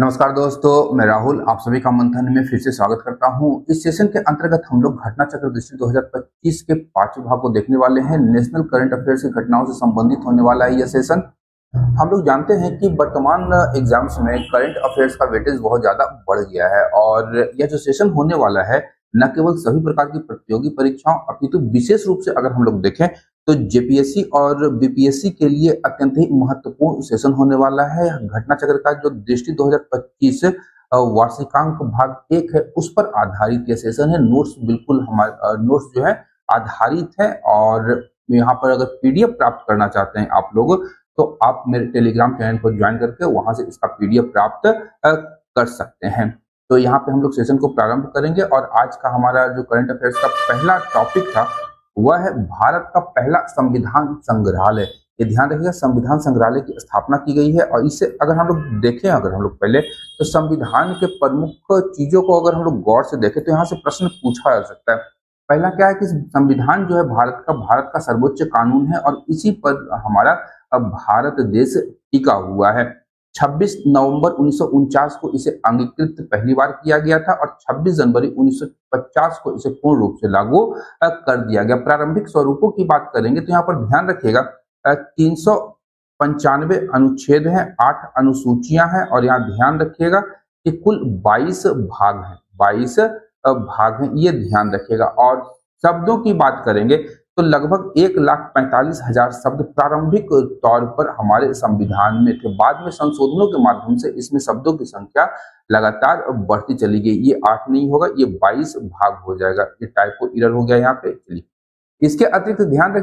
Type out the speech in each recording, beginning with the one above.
नमस्कार दोस्तों, मैं राहुल आप सभी का मंथन में फिर से स्वागत करता हूं। इस सेशन के अंतर्गत हम लोग घटना चक्र दृष्टि 2025 के 5वें भाग को देखने वाले हैं। नेशनल करंट अफेयर्स की घटनाओं से संबंधित होने वाला है यह सेशन। हम लोग जानते हैं कि वर्तमान एग्जाम्स में करंट अफेयर्स का वेटेज बहुत ज्यादा बढ़ गया है और यह जो सेशन होने वाला है न केवल सभी प्रकार की प्रतियोगी परीक्षाओं अपितु विशेष रूप से अगर हम लोग देखें तो जेपीएससी और बीपीएससी के लिए अत्यंत ही महत्वपूर्ण सेशन होने वाला है। घटना चक्र का जो दृष्टि 2025 वार्षिकांक भाग 1 है उस पर आधारित यह सेशन है। नोट्स बिल्कुल हमारे नोट्स जो है आधारित है और यहाँ पर अगर पीडीएफ प्राप्त करना चाहते हैं आप लोग तो आप मेरे टेलीग्राम चैनल को ज्वाइन करके वहां से इसका पीडीएफ प्राप्त कर सकते हैं। तो यहाँ पे हम लोग सेशन को प्रारंभ करेंगे और आज का हमारा जो करंट अफेयर्स का पहला टॉपिक था वह है भारत का पहला संविधान संग्रहालय। ये ध्यान रखिएगा, संविधान संग्रहालय की स्थापना की गई है और इससे अगर हम लोग देखें अगर हम लोग पहले तो संविधान के प्रमुख चीजों को अगर हम लोग गौर से देखें तो यहाँ से प्रश्न पूछा जा सकता है। पहला क्या है कि संविधान जो है भारत का सर्वोच्च कानून है और इसी पर हमारा भारत देश टिका हुआ है। 26 नवंबर 1949 को इसे अंगीकृत पहली बार किया गया था और 26 जनवरी 1950 को इसे पूर्ण रूप से लागू कर दिया गया। प्रारंभिक स्वरूपों की बात करेंगे तो यहाँ पर ध्यान रखिएगा 395 अनुच्छेद हैं, 8 अनुसूचियां हैं और यहाँ ध्यान रखिएगा कि कुल 22 भाग हैं, 22 भाग हैं, ये ध्यान रखिएगा। और शब्दों की बात करेंगे तो लगभग 1,45,000 शब्द प्रारंभिक तौर पर हमारे संविधान में थे। बाद में संशोधनों के माध्यम से इसमें शब्दों की संख्या लगातार बढ़ती चली गई। ये 8 नहीं होगा, ये 22 भाग हो जाएगा। ये टाइपो एरर हो गया यहाँ पे। चलिए, इसके अतिरिक्त ध्यान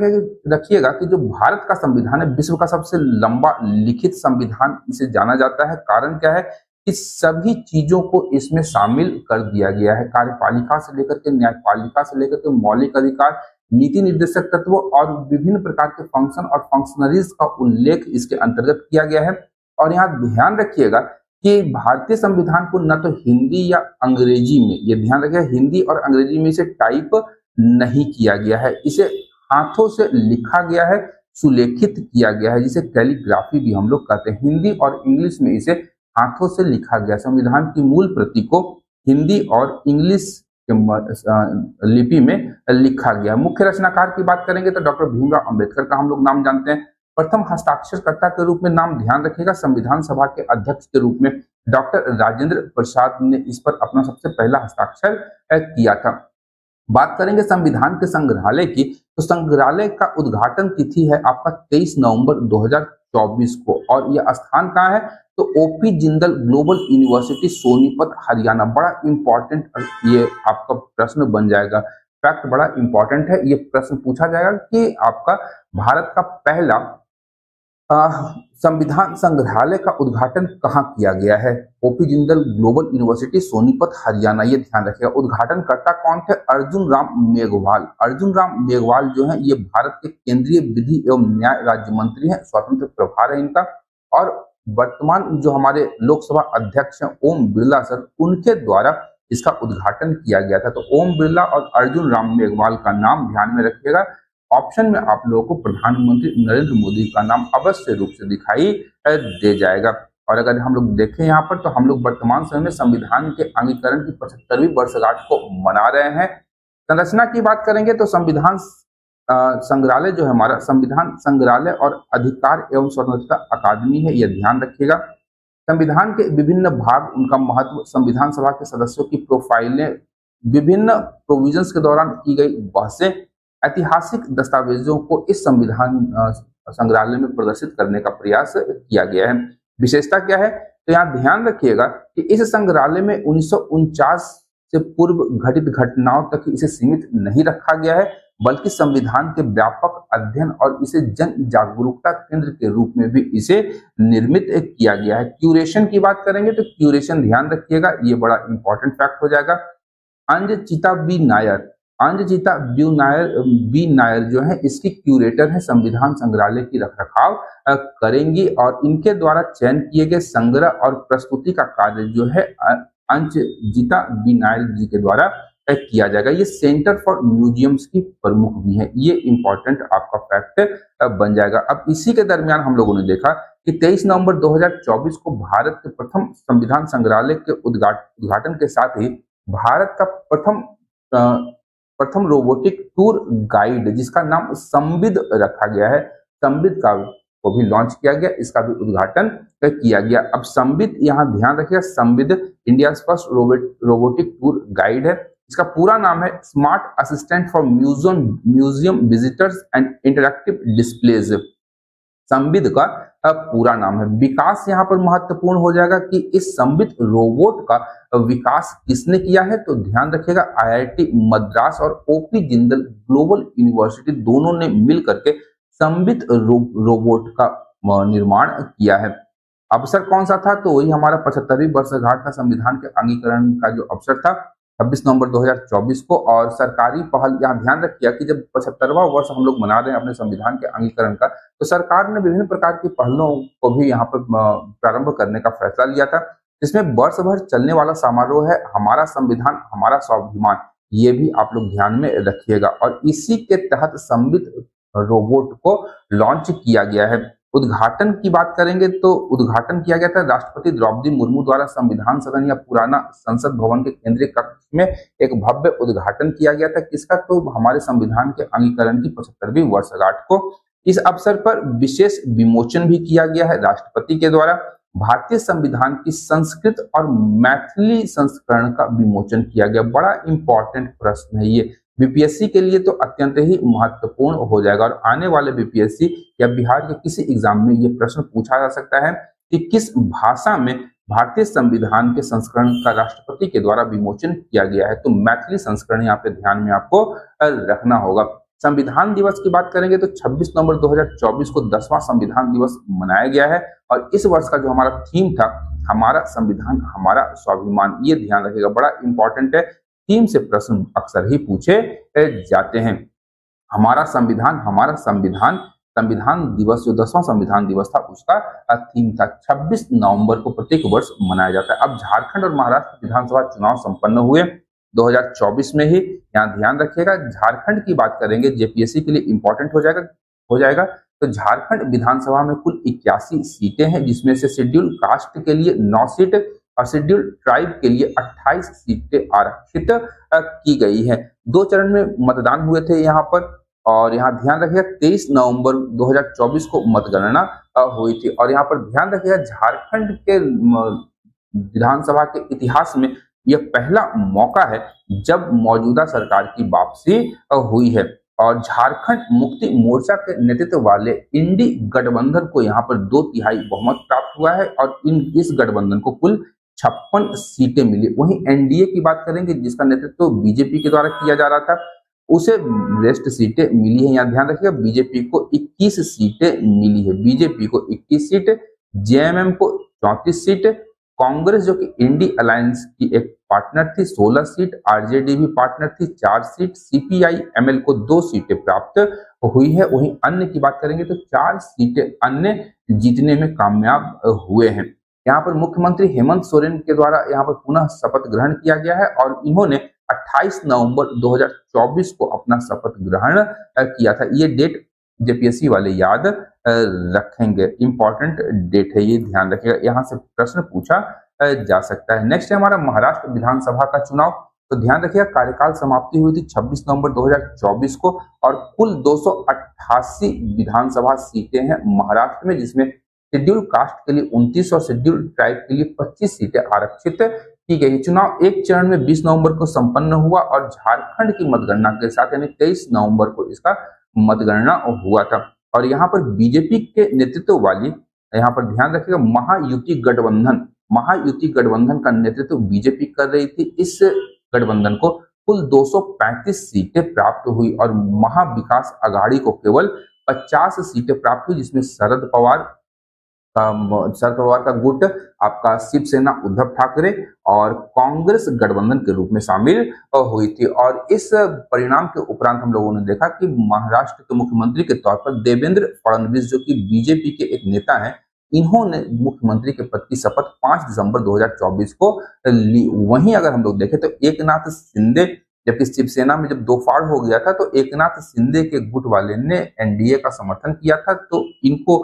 रखिएगा कि जो भारत का संविधान है विश्व का सबसे लंबा लिखित संविधान इसे जाना जाता है। कारण क्या है कि सभी चीजों को इसमें शामिल कर दिया गया है। कार्यपालिका से लेकर के न्यायपालिका से लेकर के मौलिक अधिकार, नीति निर्देशक तत्व और विभिन्न प्रकार के फंक्शन और फंक्शनरीज का उल्लेख इसके अंतर्गत किया गया है। और यहाँ ध्यान रखिएगा कि भारतीय संविधान को न तो हिंदी या अंग्रेजी में, ये ध्यान रखिएगा, हिंदी और अंग्रेजी में इसे टाइप नहीं किया गया है, इसे हाथों से लिखा गया है, सुलेखित किया गया है, जिसे कैलीग्राफी भी हम लोग कहते हैं। हिंदी और इंग्लिश में इसे हाथों से लिखा गया। संविधान की मूल प्रति को हिंदी और इंग्लिश लिपि में लिखा गया। मुख्य रचनाकार की बात करेंगे तो डॉक्टर भीमराव अंबेडकर का हम लोग नाम जानते हैं। प्रथम हस्ताक्षरकर्ता के रूप में नाम ध्यान रखिएगा, संविधान सभा के अध्यक्ष के रूप में डॉक्टर राजेंद्र प्रसाद ने इस पर अपना सबसे पहला हस्ताक्षर किया था। बात करेंगे संविधान के संग्रहालय की तो संग्रहालय का उद्घाटन तिथि है आपका 23 नवंबर 2024 को और यह स्थान कहाँ है तो OP Jindal global university Sonipat Haryana. बड़ा इंपॉर्टेंट ये आपका प्रश्न बन जाएगा, फैक्ट बड़ा इंपॉर्टेंट है। ये प्रश्न पूछा जाएगा कि आपका भारत का पहला संविधान संग्रहालय का उद्घाटन कहाँ किया गया है। OP Jindal global university Sonipat Haryana, ये ध्यान रखिएगा। उद्घाटनकर्ता कौन थे? अर्जुन राम मेघवाल। अर्जुन राम मेघवाल जो है ये भारत के केंद्रीय विधि एवं न्याय राज्य मंत्री हैं, स्वतंत्र प्रभार है इनका। और वर्तमान जो हमारे लोकसभा अध्यक्ष हैं ओम बिरला सर, उनके द्वारा इसका उद्घाटन किया गया था। तो ओम बिरला और अर्जुन राम मेघवाल का नाम ध्यान में रखिएगा। ऑप्शन में आप लोगों को प्रधानमंत्री नरेंद्र मोदी का नाम अवश्य रूप से दिखाई दे जाएगा। और अगर हम लोग देखें यहाँ पर तो हम लोग वर्तमान समय में संविधान के अंगीकरण की 75वीं वर्षगांठ को मना रहे हैं। संरचना की बात करेंगे तो संविधान संग्रहालय जो है हमारा संविधान संग्रहालय और अधिकार एवं स्वतंत्रता अकादमी है, यह ध्यान रखिएगा। संविधान के विभिन्न भाग, उनका महत्व, संविधान सभा के सदस्यों की प्रोफाइलें, विभिन्न प्रोविजंस के दौरान की गई बहसें, ऐतिहासिक दस्तावेजों को इस संविधान संग्रहालय में प्रदर्शित करने का प्रयास किया गया है। विशेषता क्या है तो यहाँ ध्यान रखिएगा कि इस संग्रहालय में 1949 से पूर्व घटित घटनाओं तक इसे सीमित नहीं रखा गया है, बल्कि संविधान के व्यापक अध्ययन और इसे जन जागरूकता केंद्र के रूप में भी इसे निर्मित किया गया है। क्यूरेशन की बात करेंगे तो क्यूरेशन ध्यान रखिएगा, ये बड़ा इंपॉर्टेंट फैक्ट हो जाएगा। अंजचिता बी नायर, अंजचिता बी नायर जो है इसकी क्यूरेटर है, संविधान संग्रहालय की रखरखाव करेंगी और इनके द्वारा चयन किए गए संग्रह और प्रस्तुति का कार्य जो है अंजचिता बी नायर जी के द्वारा किया जाएगा। ये सेंटर फॉर म्यूजियम्स की प्रमुख भी है, ये इंपॉर्टेंट आपका फैक्ट बन जाएगा। अब इसी के दरमियान हम लोगों ने देखा कि 23 नवंबर 2024 को भारत के प्रथम संविधान संग्रहालय के उद्घाटन के साथ ही भारत का प्रथम रोबोटिक टूर गाइड जिसका नाम संविद रखा गया है, संविद का को भी लॉन्च किया गया, इसका भी उद्घाटन किया गया। अब संविद, यहाँ ध्यान रखिएगा, Samvid India first robotic tour guide है। इसका पूरा नाम है smart assistant for museum visitors and interactive displays. Samvid का पूरा नाम है। विकास यहाँ पर महत्वपूर्ण हो जाएगा कि इस संविद रोबोट का विकास किसने किया है, तो ध्यान रखिएगा IIT मद्रास और OP जिंदल ग्लोबल यूनिवर्सिटी दोनों ने मिल करके संविद रोबोट का निर्माण किया है। अवसर कौन सा था, तो वही हमारा 75वीं वर्षगांठ का संविधान के अंगीकरण का जो अवसर था 26 नवंबर 2024 को। और सरकारी पहल, यहाँ ध्यान रखिए कि जब 75वां वर्ष हम लोग मना रहे हैं अपने संविधान के अंगीकरण का, तो सरकार ने विभिन्न प्रकार की पहलों को भी यहाँ पर प्रारंभ करने का फैसला लिया था, जिसमें वर्ष भर चलने वाला समारोह है हमारा संविधान हमारा स्वाभिमान, ये भी आप लोग ध्यान में रखिएगा। और इसी के तहत संविद रोबोट को लॉन्च किया गया है। उद्घाटन की बात करेंगे तो उद्घाटन किया गया था राष्ट्रपति द्रौपदी मुर्मू द्वारा संविधान सदन या पुराना संसद भवन के केंद्रीय कक्ष में एक भव्य उद्घाटन किया गया था। किसका, तो हमारे संविधान के अंगीकरण की 75वीं वर्षगांठ को। इस अवसर पर विशेष विमोचन भी किया गया है राष्ट्रपति के द्वारा। भारतीय संविधान की संस्कृत और मैथिली संस्करण का विमोचन किया गया। बड़ा इंपॉर्टेंट प्रश्न है ये, बीपीएससी के लिए तो अत्यंत ही महत्वपूर्ण हो जाएगा। और आने वाले बीपीएससी या बिहार के किसी एग्जाम में ये प्रश्न पूछा जा सकता है कि किस भाषा में भारतीय संविधान के संस्करण का राष्ट्रपति के द्वारा विमोचन किया गया है, तो मैथिली संस्करण यहाँ पे ध्यान में आपको रखना होगा। संविधान दिवस की बात करेंगे तो 26 नवंबर 2024 को 10वां संविधान दिवस मनाया गया है। और इस वर्ष का जो हमारा थीम था हमारा संविधान हमारा स्वाभिमान, ये ध्यान रखिएगा, बड़ा इंपॉर्टेंट है। थीम से प्रश्न अक्सर ही पूछे जाते हैं। हमारा संविधान संविधान दिवस जो 10वां संविधान दिवस था उसका थीम था। 26 नवंबर को प्रत्येक वर्ष मनाया जाता है। अब झारखंड और महाराष्ट्र विधानसभा चुनाव संपन्न हुए 2024 में ही, यहाँ ध्यान रखिएगा। झारखंड की बात करेंगे, जेपीएससी के लिए इंपॉर्टेंट हो जाएगा। तो झारखंड विधानसभा में कुल 81 सीटें हैं, जिसमें से शेड्यूल कास्ट के लिए 9 सीट और शेड्यूल ट्राइब के लिए 28 सीटें आरक्षित की गई है। 2 चरण में मतदान हुए थे यहाँ पर। और यहाँ ध्यान रखिएगा 23 नवंबर 2024 को मतगणना हुई थी। और यहाँ पर ध्यान रखिएगा झारखंड के विधानसभा के इतिहास में यह पहला मौका है जब मौजूदा सरकार की वापसी हुई है। और झारखंड मुक्ति मोर्चा के नेतृत्व वाले इंडी गठबंधन को यहाँ पर 2/3 बहुमत प्राप्त हुआ है। और इस गठबंधन को कुल 56 सीटें मिली। वहीं एनडीए की बात करेंगे जिसका नेतृत्व बीजेपी के द्वारा किया जा रहा था, उसे रेस्ट सीटें मिली है। यहाँ ध्यान रखिएगा बीजेपी को 21 सीटें मिली है, बीजेपी को 21 सीट, जेएमएम को 34 सीट, कांग्रेस जो कि इंडी अलायंस की एक पार्टनर थी 16 सीट, आरजेडी भी पार्टनर थी 4 सीट, सीपीआई एमएल को 2 सीटें प्राप्त हुई है। वहीं अन्य की बात करेंगे तो 4 सीटें अन्य जीतने में कामयाब हुए हैं। यहाँ पर मुख्यमंत्री हेमंत सोरेन के द्वारा यहाँ पर पुनः शपथ ग्रहण किया गया है और इन्होंने 28 नवंबर 2024 को अपना शपथ ग्रहण किया था। ये डेट जेपीएससी वाले याद रखेंगे, इंपॉर्टेंट डेट है, ये ध्यान रखिएगा, यहाँ से प्रश्न पूछा जा सकता है। नेक्स्ट है हमारा महाराष्ट्र विधानसभा का चुनाव। तो ध्यान रखिएगा कार्यकाल समाप्ति हुई थी 26 नवंबर 2024 को और कुल 288 विधानसभा सीटें हैं महाराष्ट्र में, जिसमें शेड्यूल कास्ट के लिए 29 और शेड्यूल ट्राइब के लिए 25 सीटें आरक्षित की गई। चुनाव एक चरण में 20 नवंबर को संपन्न हुआ और झारखंड की मतगणना के साथ यानी 23 नवंबर को इसका मतगणना हुआ था। और यहाँ पर बीजेपी के नेतृत्व वाली, यहाँ पर ध्यान रखिएगा, महायुति गठबंधन का नेतृत्व बीजेपी कर रही थी। इस गठबंधन को कुल 235 सीटें प्राप्त हुई और महाविकास आघाड़ी को केवल 50 सीटें प्राप्त हुई, जिसमें शरद पवार का गुट आपका शिवसेना उद्धव ठाकरे और कांग्रेस गठबंधन के रूप में शामिल हुई थी। और इस परिणाम के उपरांत हम लोगों ने देखा कि महाराष्ट्र के मुख्यमंत्री के तौर पर देवेंद्र फडणवीस जो कि बीजेपी के एक नेता हैं, इन्होंने मुख्यमंत्री के पद की शपथ 5 दिसंबर 2024 को ली। वहीं अगर हम लोग देखें तो एकनाथ शिंदे जबकि शिवसेना में जब दो फाड़ हो गया था तो एकनाथ शिंदे के गुट वाले ने एनडीए का समर्थन किया था, तो इनको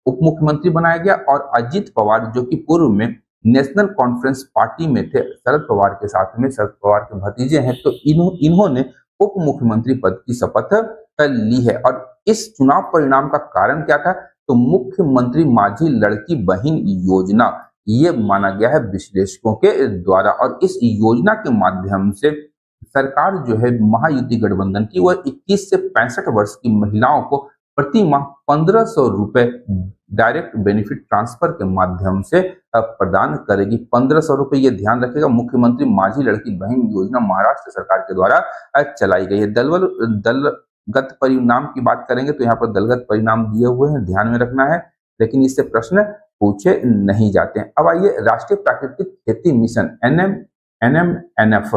उप मुख्यमंत्री बनाया गया। और अजित पवार जो कि पूर्व में नेशनल कॉन्फ्रेंस पार्टी में थे शरद पवार के साथ में, शरद पवार के भतीजे हैं, तो इन्होंने उप मुख्यमंत्री पद की शपथ ली है। और इस चुनाव परिणाम का कारण क्या था, तो मुख्यमंत्री माझी लड़की बहन योजना ये माना गया है विश्लेषकों के द्वारा। और इस योजना के माध्यम से सरकार जो है महायुति गठबंधन की, वह 21 से 65 वर्ष की महिलाओं को प्रति माह 1500 रुपए डायरेक्ट बेनिफिट ट्रांसफर के माध्यम से प्रदान करेगी। 1500 रुपए, ये ध्यान रखेगा। मुख्यमंत्री माझी लड़की बहन योजना महाराष्ट्र सरकार के द्वारा चलाई गई है। दलगत परिणाम की बात करेंगे तो यहाँ पर दलगत परिणाम दिए हुए हैं, ध्यान में रखना है, लेकिन इससे प्रश्न पूछे नहीं जाते हैं। अब आइए राष्ट्रीय प्राकृतिक खेती mission NMNF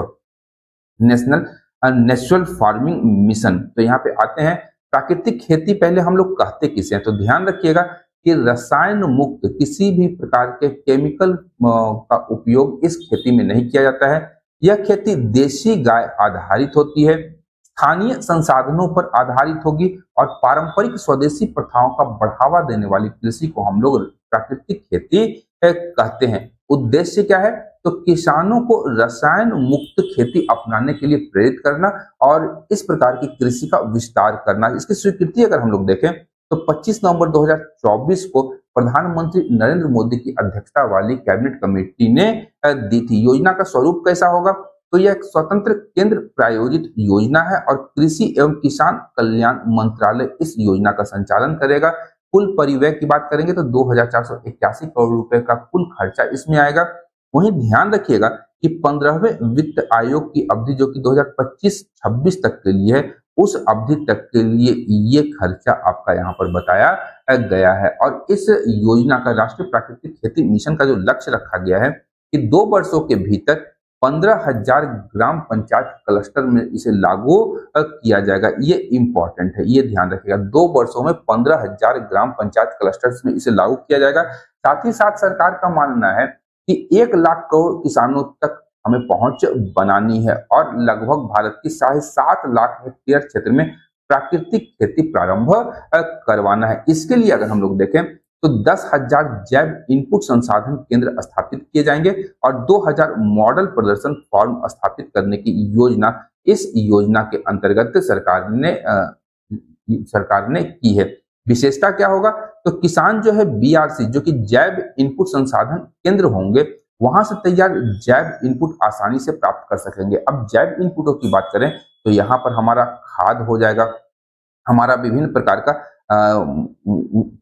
natural farming mission, तो यहाँ पे आते हैं। प्राकृतिक खेती पहले हम लोग कहते किसे हैं, तो ध्यान रखिएगा कि रसायन मुक्त किसी भी प्रकार के केमिकल का उपयोग इस खेती में नहीं किया जाता है। यह खेती देशी गाय आधारित होती है, स्थानीय संसाधनों पर आधारित होगी और पारंपरिक स्वदेशी प्रथाओं का बढ़ावा देने वाली कृषि को हम लोग प्राकृतिक खेती कहते हैं। उद्देश्य क्या है, तो किसानों को रसायन मुक्त खेती अपनाने के लिए प्रेरित करना और इस प्रकार की कृषि का विस्तार करना। इसकी स्वीकृति अगर हम लोग देखें तो 25 नवंबर 2024 को प्रधानमंत्री नरेंद्र मोदी की अध्यक्षता वाली कैबिनेट कमेटी ने दी थी। योजना का स्वरूप कैसा होगा, तो यह एक स्वतंत्र केंद्र प्रायोजित योजना है और कृषि एवं किसान कल्याण मंत्रालय इस योजना का संचालन करेगा। कुल परिव्यय की बात करेंगे तो 2481 करोड़ रुपए का कुल खर्चा इसमें आएगा। वहीं ध्यान रखिएगा कि 15वें वित्त आयोग की अवधि जो कि 2025-26 तक के लिए है, उस अवधि तक के लिए ये खर्चा आपका यहाँ पर बताया गया है। और इस योजना का राष्ट्रीय प्राकृतिक खेती मिशन का जो लक्ष्य रखा गया है कि 2 वर्षों के भीतर 15,000 ग्राम पंचायत क्लस्टर में इसे लागू किया जाएगा। ये इंपॉर्टेंट है, ये ध्यान रखिएगा। 2 वर्षों में 15,000 ग्राम पंचायत क्लस्टर्स में इसे लागू किया जाएगा। साथ ही साथ सरकार का मानना है कि 1 लाख करोड़ किसानों तक हमें पहुंच बनानी है और लगभग भारत की 7.5 लाख हेक्टेयर क्षेत्र में प्राकृतिक खेती प्रारंभ करवाना है। इसके लिए अगर हम लोग देखें तो 10,000 जैव इनपुट संसाधन केंद्र स्थापित किए जाएंगे और 2,000 मॉडल प्रदर्शन फार्म स्थापित करने की योजना इस योजना के अंतर्गत सरकार ने की है। विशेषता क्या होगा, तो किसान जो है BRC जो कि जैव इनपुट संसाधन केंद्र होंगे, वहां से तैयार जैव इनपुट आसानी से प्राप्त कर सकेंगे। अब जैव इनपुटों की बात करें तो यहाँ पर हमारा खाद हो जाएगा, हमारा विभिन्न प्रकार का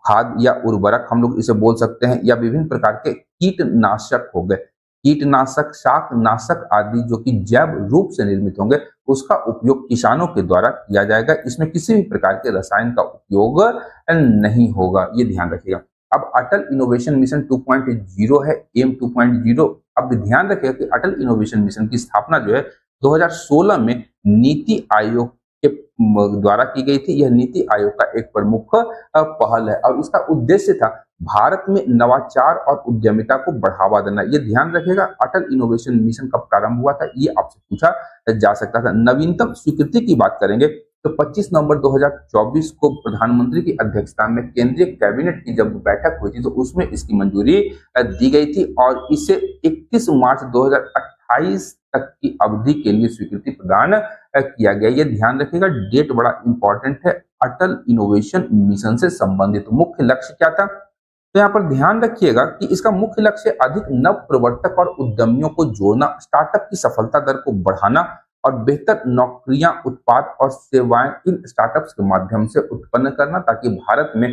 खाद या उर्वरक हम लोग इसे बोल सकते हैं, या विभिन्न प्रकार के कीटनाशक हो गए, कीटनाशक, शाकनाशक आदि जो कि जैव रूप से निर्मित होंगे, उसका उपयोग किसानों के द्वारा किया जाएगा। इसमें किसी भी प्रकार के रसायन का उपयोग नहीं होगा, ये ध्यान रखिएगा। अब अटल इनोवेशन मिशन 2.0 है, एम 2.0। अब ध्यान रखिएगा कि अटल इनोवेशन मिशन की स्थापना जो है 2016 में नीति आयोग के द्वारा की गई थी। यह नीति आयोग का एक प्रमुख पहल है और इसका उद्देश्य था भारत में नवाचार और उद्यमिता को बढ़ावा देना। ये ध्यान रखिएगा। अटल इनोवेशन मिशन कब प्रारंभ हुआ था, ये आपसे पूछा जा सकता था। नवीनतम स्वीकृति की बात करेंगे तो 25 नवंबर 2024 को प्रधानमंत्री की अध्यक्षता में केंद्रीय कैबिनेट की जब बैठक हुई थी तो उसमें इसकी मंजूरी दी गई थी और इसे 31 मार्च 2028 तक की अवधि के लिए स्वीकृति प्रदान किया गया। ये ध्यान रखिएगा, डेट बड़ा इंपॉर्टेंट है। अटल इनोवेशन मिशन से संबंधित मुख्य लक्ष्य क्या था, तो यहाँ पर ध्यान रखिएगा कि इसका मुख्य लक्ष्य अधिक नव प्रवर्तक और उद्यमियों को जोड़ना, स्टार्टअप की सफलता दर को बढ़ाना और बेहतर नौकरियां, उत्पाद और सेवाएं इन स्टार्टअप्स के माध्यम से उत्पन्न करना, ताकि भारत में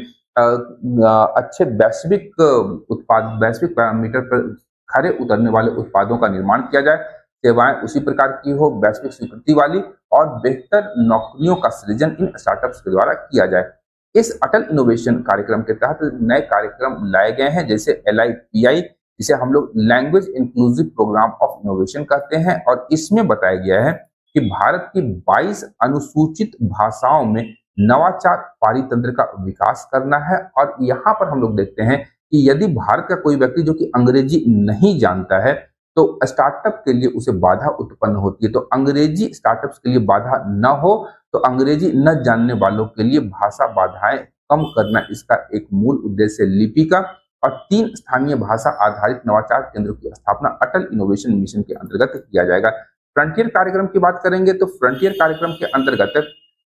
अच्छे वैश्विक उत्पाद, वैश्विक पैरामीटर पर खरे उतरने वाले उत्पादों का निर्माण किया जाए, सेवाएं उसी प्रकार की हो, वैश्विक स्वीकृति वाली, और बेहतर नौकरियों का सृजन इन स्टार्टअप्स के द्वारा किया जाए। इस अटल इनोवेशन कार्यक्रम के तहत नए कार्यक्रम लाए गए हैं, जैसे LIPI, जिसे हम लोग language inclusive programme of innovation कहते हैं, और इसमें बताया गया है कि भारत की 22 अनुसूचित भाषाओं में नवाचार पारितंत्र का विकास करना है। और यहाँ पर हम लोग देखते हैं कि यदि भारत का कोई व्यक्ति जो कि अंग्रेजी नहीं जानता है तो स्टार्टअप के लिए उसे बाधा उत्पन्न होती है। तो अंग्रेजी स्टार्टअप्स के लिए बाधा न हो, तो अंग्रेजी न जानने वालों के लिए भाषा बाधाएं कम करना इसका एक मूल उद्देश्य है। लिपिका और 3 स्थानीय भाषा आधारित नवाचार केंद्रों की स्थापना अटल इनोवेशन मिशन के अंतर्गत किया जाएगा। फ्रंटियर कार्यक्रम की बात करेंगे तो फ्रंटियर कार्यक्रम के अंतर्गत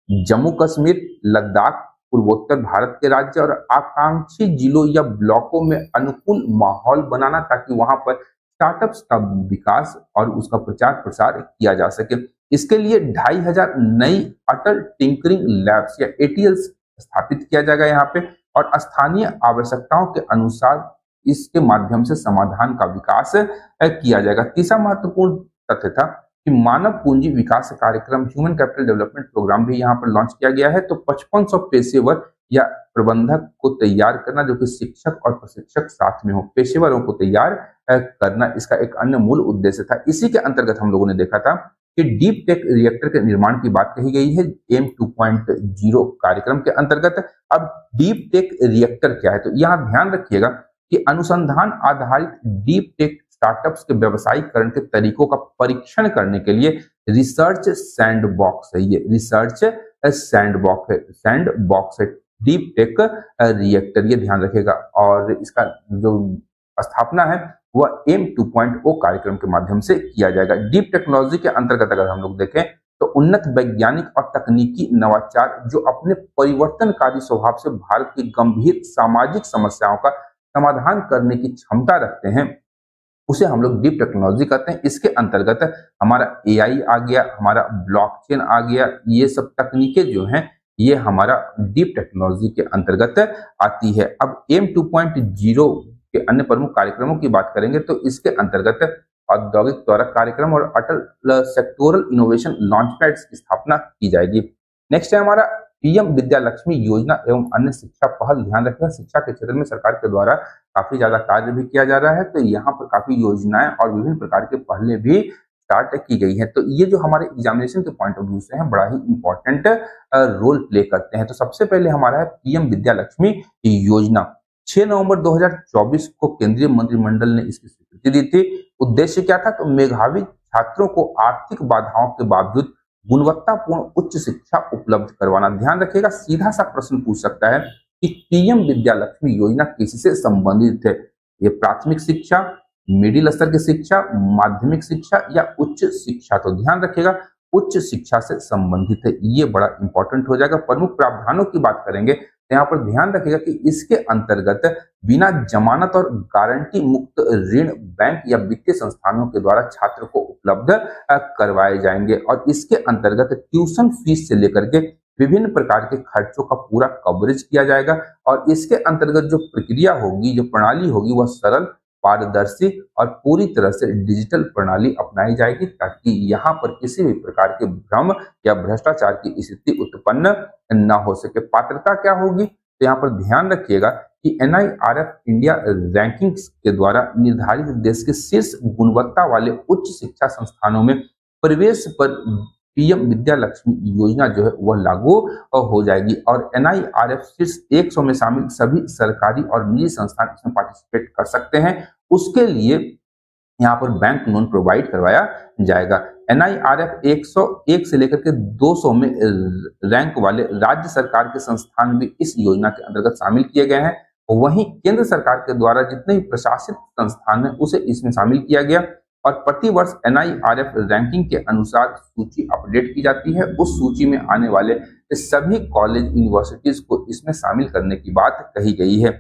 जम्मू कश्मीर, लद्दाख, पूर्वोत्तर भारत के राज्य और आकांक्षी जिलों या ब्लॉकों में अनुकूल माहौल बनाना, ताकि वहां पर स्टार्टअप्स का विकास और उसका प्रचार प्रसार किया जा सके। इसके लिए 2500 नई अटल टिंकरिंग लैब्स या एटीएल्स स्थापित किया जाएगा यहाँ पे, और स्थानीय आवश्यकताओं के अनुसार इसके माध्यम से समाधान का विकास किया जाएगा। तीसरा महत्वपूर्ण तथ्य था कि मानव पूंजी विकास कार्यक्रम ह्यूमन कैपिटल डेवलपमेंट प्रोग्राम भी यहाँ पर लॉन्च किया गया है। तो 5500 पेशेवर या प्रबंधक को तैयार करना, जो कि शिक्षक और प्रशिक्षक साथ में हो, पेशेवरों को तैयार करना इसका एक अन्य मूल उद्देश्य था। इसी के अंतर्गत हम लोगों ने देखा था कि डीप टेक रिएक्टर के निर्माण की बात कही गई है एम 2.0 कार्यक्रम के अंतर्गत। अब डीप टेक रिएक्टर क्या है, तो यहाँ ध्यान रखिएगा कि अनुसंधान आधारित डीप टेक स्टार्टअप्स के व्यवसायीकरण के तरीकों का परीक्षण करने के लिए रिसर्च सैंडबॉक्स है। ये रिसर्च सैंडबॉक्स है डीप टेक रिएक्टर, ये ध्यान रखिएगा। और इसका जो स्थापना है वह एम 2.0 कार्यक्रम के माध्यम से किया जाएगा। डीप टेक्नोलॉजी के अंतर्गत अगर हम लोग देखें तो उन्नत वैज्ञानिक और तकनीकी नवाचार जो अपने परिवर्तनकारी स्वभाव से भारत की गंभीर सामाजिक समस्याओं का समाधान करने की क्षमता रखते हैं, उसे हम लोग डीप टेक्नोलॉजी कहते हैं। इसके अंतर्गत हमारा एआई आ गया, हमारा ब्लॉकचेन आ गया, ये सब तकनीकें जो हैं ये हमारा डीप टेक्नोलॉजी के अंतर्गत आती है। अब एम 2.0 के अन्य प्रमुख कार्यक्रमों की बात करेंगे तो इसके अंतर्गत औद्योगिक त्वरक कार्यक्रम और अटल सेक्टोरल इनोवेशन लॉन्च पैड्स की स्थापना की जाएगी। नेक्स्ट है हमारा पीएम विद्या लक्ष्मी योजना एवं अन्य शिक्षा पहल। ध्यान रखना, शिक्षा के क्षेत्र में सरकार के द्वारा काफी ज्यादा कार्य भी किया जा रहा है, तो यहाँ पर काफी योजनाएं और विभिन्न प्रकार के पहले भी स्टार्ट की गई है। तो ये जो हमारे एग्जामिनेशन के पॉइंट ऑफ व्यू से है बड़ा ही इंपॉर्टेंट रोल प्ले करते हैं। तो सबसे पहले हमारा है पीएम विद्या लक्ष्मी योजना। 6 नवंबर 2024 को केंद्रीय मंत्रिमंडल ने इसकी स्वीकृति दी थी। उद्देश्य क्या था, तो मेधावी छात्रों को आर्थिक बाधाओं के बावजूद गुणवत्तापूर्ण उच्च शिक्षा उपलब्ध करवाना। ध्यान रखिएगा, सीधा सा प्रश्न पूछ सकता है कि पीएम विद्या लक्ष्मी योजना किससे संबंधित है। ये प्राथमिक शिक्षा, मिडिल स्तर की शिक्षा, माध्यमिक शिक्षा या उच्च शिक्षा। तो ध्यान रखिएगा उच्च शिक्षा से संबंधित है, ये बड़ा इंपॉर्टेंट हो जाएगा। प्रमुख प्रावधानों की बात करेंगे तो यहाँ पर ध्यान रखिएगा कि इसके अंतर्गत बिना जमानत और गारंटी मुक्त ऋण बैंक या वित्तीय संस्थानों के द्वारा छात्र को उपलब्ध करवाए जाएंगे, और इसके अंतर्गत ट्यूशन फीस से लेकर के विभिन्न प्रकार के खर्चों का पूरा कवरेज किया जाएगा। और इसके अंतर्गत जो प्रक्रिया होगी, जो प्रणाली होगी, वह सरल, पारदर्शी और पूरी तरह से डिजिटल प्रणाली अपनाई जाएगी, ताकि यहाँ पर किसी भी प्रकार के भ्रम या भ्रष्टाचार की स्थिति उत्पन्न न हो सके। पात्रता क्या होगी, तो यहाँ पर ध्यान रखिएगा कि NIRF इंडिया रैंकिंग्स के द्वारा निर्धारित देश के शीर्ष गुणवत्ता वाले उच्च शिक्षा संस्थानों में प्रवेश पर पीएम विद्या लक्ष्मी योजना जो है वह लागू हो जाएगी। और NIRF शीर्ष 100 में शामिल सभी सरकारी और निजी संस्थान इसमें पार्टिसिपेट कर सकते हैं। उसके लिए यहाँ पर बैंक लोन प्रोवाइड करवाया जाएगा। NIRF 101 से लेकर के 200 में रैंक वाले राज्य सरकार के संस्थान भी इस योजना के अंतर्गत शामिल किए गए हैं। वहीं केंद्र सरकार के द्वारा जितने भी प्रशासित संस्थान है उसे इसमें शामिल किया गया, और प्रतिवर्ष NIRF रैंकिंग के अनुसार सूची अपडेट की जाती है। उस सूची में आने वाले सभी कॉलेज यूनिवर्सिटीज को इसमें शामिल करने की बात कही गई है।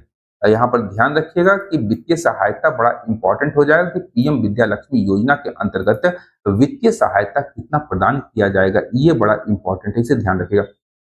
यहाँ पर ध्यान रखिएगा कि वित्तीय सहायता बड़ा इंपॉर्टेंट हो जाएगा कि पीएम विद्या लक्ष्मी योजना के अंतर्गत वित्तीय सहायता कितना प्रदान किया जाएगा, ये बड़ा इंपॉर्टेंट है, इसे ध्यान रखिएगा।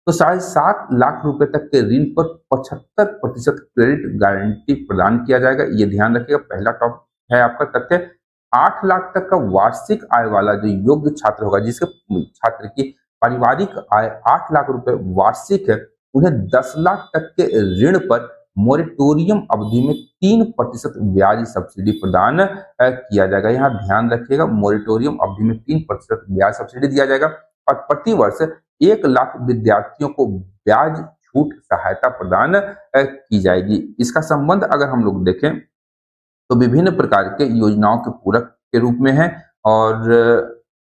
तो 7.5 लाख रुपए तक के ऋण पर 75% क्रेडिट गारंटी प्रदान किया जाएगा, ये ध्यान रखिएगा। पहला टॉप है आपका तथ्य। 8 लाख तक का वार्षिक आय वाला जो योग्य छात्र होगा, जिसके छात्र की पारिवारिक आय 8 लाख रुपए वार्षिक है, उन्हें 10 लाख तक के ऋण पर मोरेटोरियम अवधि में 3% ब्याज सब्सिडी प्रदान किया जाएगा। यहाँ ध्यान रखिएगा, मोरेटोरियम अवधि में 3% ब्याज सब्सिडी दिया जाएगा, और प्रतिवर्ष 1 लाख विद्यार्थियों को ब्याज छूट सहायता प्रदान की जाएगी। इसका संबंध अगर हम लोग देखें तो विभिन्न प्रकार के योजनाओं के पूरक के रूप में है और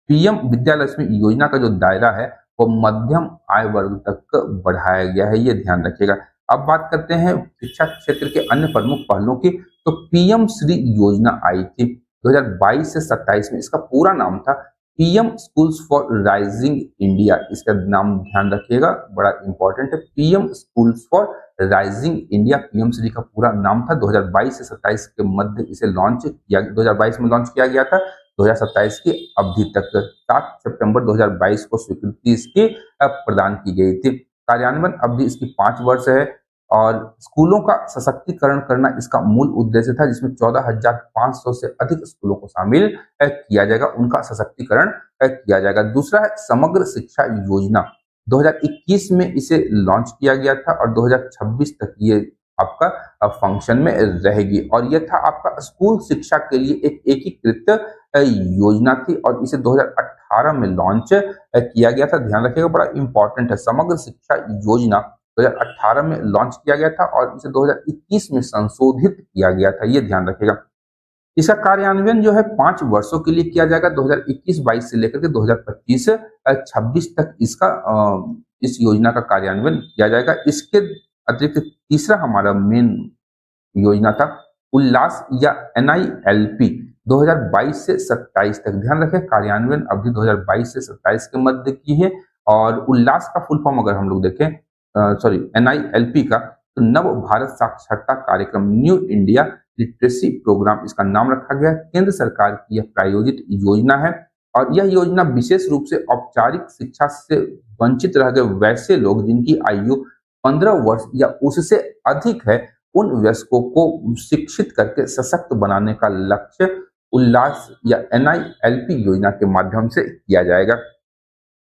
पीएम विद्यालक्ष्मी योजना का जो दायरा है वो मध्यम आय वर्ग तक बढ़ाया गया है, ये ध्यान रखिएगा। अब बात करते हैं शिक्षा क्षेत्र के अन्य प्रमुख पहलों की। तो पीएम श्री योजना आई थी 2022 से 27 में। इसका पूरा नाम था PM schools for rising India, इसका नाम ध्यान रखिएगा, बड़ा इंपॉर्टेंट है। PM schools for rising India PM Shri का पूरा नाम था। 2022 से 27 के मध्य इसे लॉन्च किया, 2022 में लॉन्च किया गया था, 2027 की अवधि तक 7 सितंबर 2022 को स्वीकृति इसकी प्रदान की गई थी। कार्यान्वयन अवधि इसकी 5 वर्ष है और स्कूलों का सशक्तिकरण करना इसका मूल उद्देश्य था, जिसमें 14,500 से अधिक स्कूलों को शामिल किया जाएगा, उनका सशक्तिकरण किया जाएगा। दूसरा है समग्र शिक्षा योजना, 2021 में इसे लॉन्च किया गया था और 2026 तक ये आपका फंक्शन में रहेगी और यह था आपका स्कूल शिक्षा के लिए एक एकीकृत योजना थी और इसे 2018 में लॉन्च किया गया था। ध्यान रखिएगा, बड़ा इंपॉर्टेंट है। समग्र शिक्षा योजना 2018 में लॉन्च किया गया था और इसे 2021 में संशोधित किया गया था, ये ध्यान रखिएगा। इसका कार्यान्वयन जो है 5 वर्षों के लिए किया जाएगा, 2021-22 से लेकर के 2025-26 तक इस योजना का कार्यान्वयन किया जाएगा। इसके अतिरिक्त तीसरा हमारा मेन योजना था उल्लास या NILP 2022 से 27 तक। ध्यान रखें, कार्यान्वयन अवधि 2022 से 27 के मध्य की है और उल्लास का फुल फॉर्म अगर हम लोग देखें, NILP का, तो नव भारत साक्षरता कार्यक्रम, न्यू इंडिया लिटरेसी प्रोग्राम इसका नाम रखा गया। केंद्र सरकार की यह प्रायोजित योजना है और यह योजना विशेष रूप से औपचारिक शिक्षा से वंचित रह गए वैसे लोग जिनकी आयु 15 वर्ष या उससे अधिक है, उन वयस्कों को शिक्षित करके सशक्त बनाने का लक्ष्य उल्लास या NILP योजना के माध्यम से किया जाएगा।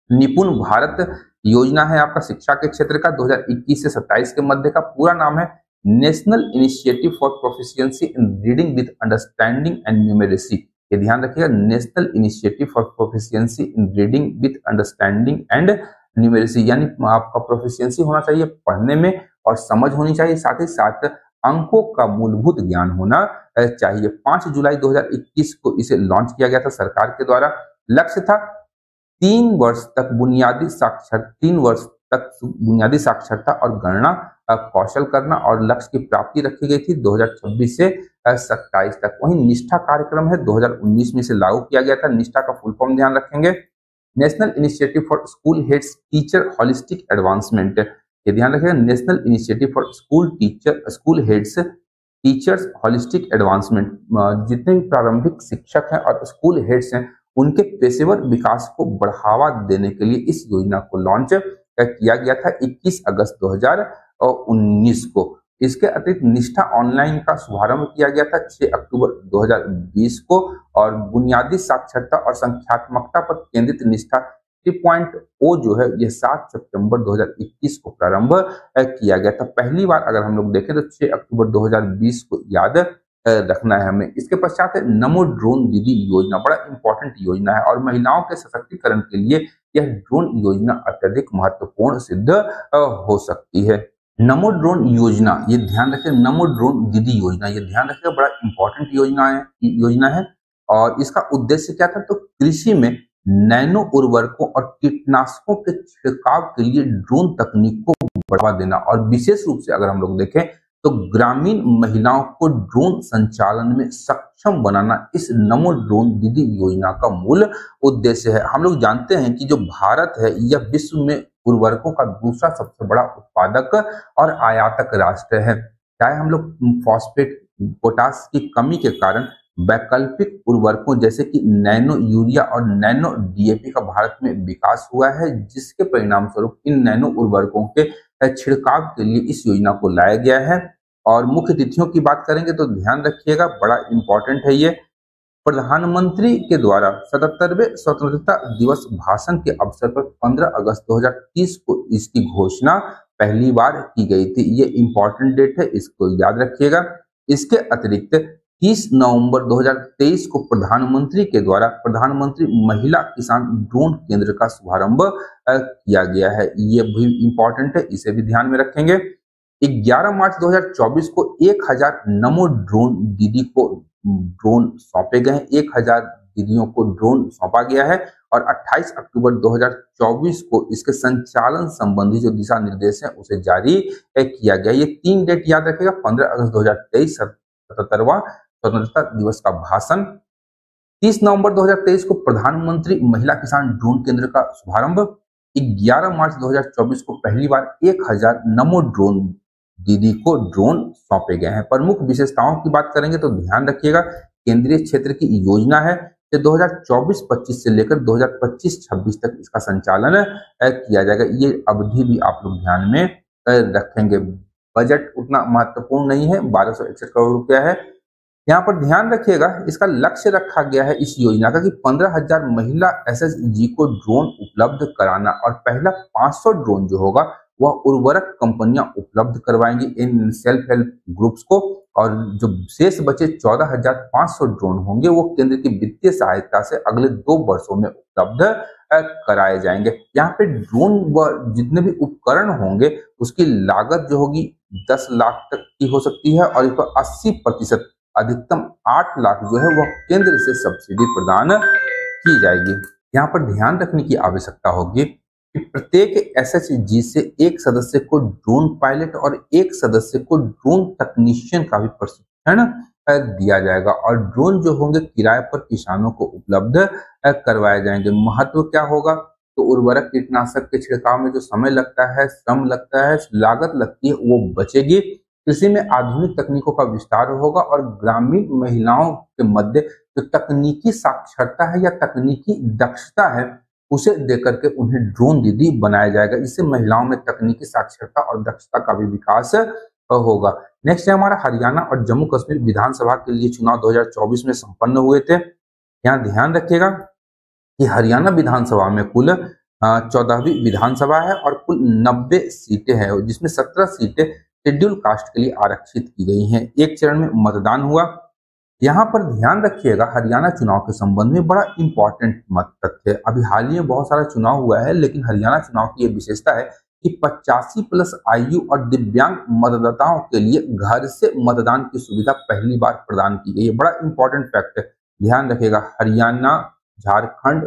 निपुण भारत योजना है आपका शिक्षा के क्षेत्र का, 2021 से 27 के मध्य का। पूरा नाम है national initiative for proficiency in reading with understanding and numeracy. ये ध्यान रखिएगा, national initiative for proficiency in reading with understanding and numeracy, यानी आपका प्रोफिशिएंसी होना चाहिए पढ़ने में और समझ होनी चाहिए, साथ ही साथ अंकों का मूलभूत ज्ञान होना चाहिए। 5 जुलाई 2021 को इसे लॉन्च किया गया था सरकार के द्वारा। लक्ष्य था 3 वर्ष तक बुनियादी साक्षरता और गणना कौशल करना और लक्ष्य की प्राप्ति रखी गई थी 2026 से 27 तक। वहीं निष्ठा कार्यक्रम है 2019 में इसे लागू किया गया था। निष्ठा का फुल फॉर्म ध्यान रखेंगे, national initiative for school heads teacher holistic advancement. ये ध्यान रखेंगे, national initiative for school heads teachers holistic advancement. जितने भी प्रारंभिक शिक्षक हैं और स्कूल हेड्स हैं, उनके पेशेवर विकास को बढ़ावा देने के लिए इस योजना को लॉन्च किया गया था 21 अगस्त 2019 को। इसके अतिरिक्त निष्ठा ऑनलाइन का शुभारंभ किया गया था 6 अक्टूबर 2020 को और बुनियादी साक्षरता और संख्यात्मकता पर केंद्रित निष्ठा 3.0 जो है ये 7 सितंबर 2021 को प्रारंभ किया गया था। पहली बार अगर हम लोग देखें तो 6 अक्टूबर 2020 को याद रखना है हमें। इसके पश्चात है नमो ड्रोन दीदी योजना, बड़ा इंपॉर्टेंट योजना है और महिलाओं के सशक्तिकरण के लिए यह ड्रोन योजना अत्यधिक महत्वपूर्ण सिद्ध हो सकती है। नमो ड्रोन योजना, ये ध्यान रखें, नमो ड्रोन दीदी योजना, ये ध्यान रखिएगा, बड़ा इंपॉर्टेंट योजना है और इसका उद्देश्य क्या था, तो कृषि में नैनो उर्वरकों और कीटनाशकों के छिड़काव के लिए ड्रोन तकनीक को बढ़ावा देना और विशेष रूप से अगर हम लोग देखें तो ग्रामीण महिलाओं को ड्रोन संचालन में सक्षम बनाना इस नमो ड्रोन दीदी योजना का मूल उद्देश्य है। हम लोग जानते हैं कि जो भारत है यह विश्व में उर्वरकों का दूसरा सबसे बड़ा उत्पादक और आयातक राष्ट्र है। चाहे हम लोग फॉस्फेट, पोटास की कमी के कारण वैकल्पिक उर्वरकों जैसे कि नैनो यूरिया और नैनो DAP का भारत में विकास हुआ है, जिसके परिणाम स्वरूप इन नैनो उर्वरकों के छिड़काव के लिए इस योजना को लाया गया है। और मुख्य तिथियों की बात करेंगे तो ध्यान रखिएगा, बड़ा इंपॉर्टेंट है ये। प्रधानमंत्री के द्वारा 77वें स्वतंत्रता दिवस भाषण के अवसर पर 15 अगस्त 2030 को इसकी घोषणा पहली बार की गई थी। ये इंपॉर्टेंट डेट है, इसको याद रखिएगा। इसके अतिरिक्त 30 नवंबर 2023 को प्रधानमंत्री के द्वारा प्रधानमंत्री महिला किसान ड्रोन केंद्र का शुभारंभ किया गया है। ये भी इंपॉर्टेंट है, इसे भी ध्यान में रखेंगे। 11 मार्च 2024 को 1000 नमो ड्रोन दीदी को ड्रोन सौंपे गए हैं, 1000 दीदियों को ड्रोन सौंपा गया है और 28 अक्टूबर 2024 को इसके संचालन संबंधी जो दिशा निर्देश है उसे जारी किया गया। ये 3 डेट याद रखेगा, 15 अगस्त 2023 77वां स्वतंत्रता दिवस का भाषण, 30 नवंबर 2023 को प्रधानमंत्री महिला किसान ड्रोन केंद्र का शुभारंभ, 11 मार्च 2024 को पहली बार 1000 नमो ड्रोन दीदी को ड्रोन सौंपे गए हैं। प्रमुख विशेषताओं की बात करेंगे तो ध्यान रखिएगा, केंद्रीय क्षेत्र की योजना है, 2024-25 से लेकर 2025-26 तक इसका संचालन किया जाएगा। ये अवधि भी आप लोग ध्यान में रखेंगे। बजट उतना महत्वपूर्ण नहीं है, 1261 करोड़ रुपया है। यहाँ पर ध्यान रखिएगा, इसका लक्ष्य रखा गया है इस योजना का कि 15,000 महिला एसएचजी को ड्रोन उपलब्ध कराना और पहला 500 ड्रोन जो होगा वह उर्वरक कंपनियां उपलब्ध करवाएंगी इन सेल्फ हेल्प ग्रुप्स को, और जो शेष बचे 14,500 ड्रोन होंगे वो केंद्र की वित्तीय सहायता से अगले 2 वर्षों में उपलब्ध कराए जाएंगे। यहाँ पे ड्रोन व जितने भी उपकरण होंगे उसकी लागत जो होगी 10 लाख तक की हो सकती है और इस पर 80% अधिकतम 8 लाख जो है वह केंद्र से सब्सिडी प्रदान की जाएगी। यहाँ पर ध्यान रखने की आवश्यकता होगी कि प्रत्येक एसएचजी से एक सदस्य को ड्रोन पायलट और एक सदस्य को ड्रोन तकनीशियन का भी प्रशिक्षण दिया जाएगा और ड्रोन जो होंगे किराए पर किसानों को उपलब्ध करवाए जाएंगे। महत्व क्या होगा, तो उर्वरक कीटनाशक के छिड़काव में जो समय लगता है, श्रम लगता है, लागत लगती है, वो बचेगी। कृषि में आधुनिक तकनीकों का विस्तार होगा और ग्रामीण महिलाओं के मध्य जो तकनीकी साक्षरता है या तकनीकी दक्षता है उसे देकर के उन्हें ड्रोन दीदी बनाया जाएगा। इससे महिलाओं में तकनीकी साक्षरता और दक्षता का भी विकास होगा। नेक्स्ट है हमारा हरियाणा और जम्मू कश्मीर विधानसभा के लिए चुनाव 2024 में संपन्न हुए थे। यहाँ ध्यान रखिएगा कि हरियाणा विधानसभा में कुल 14वीं विधानसभा है और कुल 90 सीटें हैं, जिसमें 17 सीटें शेड्यूल कास्ट के लिए आरक्षित की गई हैं। एक चरण में मतदान हुआ। यहाँ पर ध्यान रखिएगा, हरियाणा चुनाव के संबंध में बड़ा इंपॉर्टेंट तथ्य, अभी हाल ही में बहुत सारा चुनाव हुआ है लेकिन हरियाणा चुनाव की यह विशेषता है कि 85+ आयु और दिव्यांग मतदाताओं के लिए घर से मतदान की सुविधा पहली बार प्रदान की गई है। बड़ा इंपॉर्टेंट फैक्ट है, ध्यान रखिएगा। हरियाणा, झारखंड,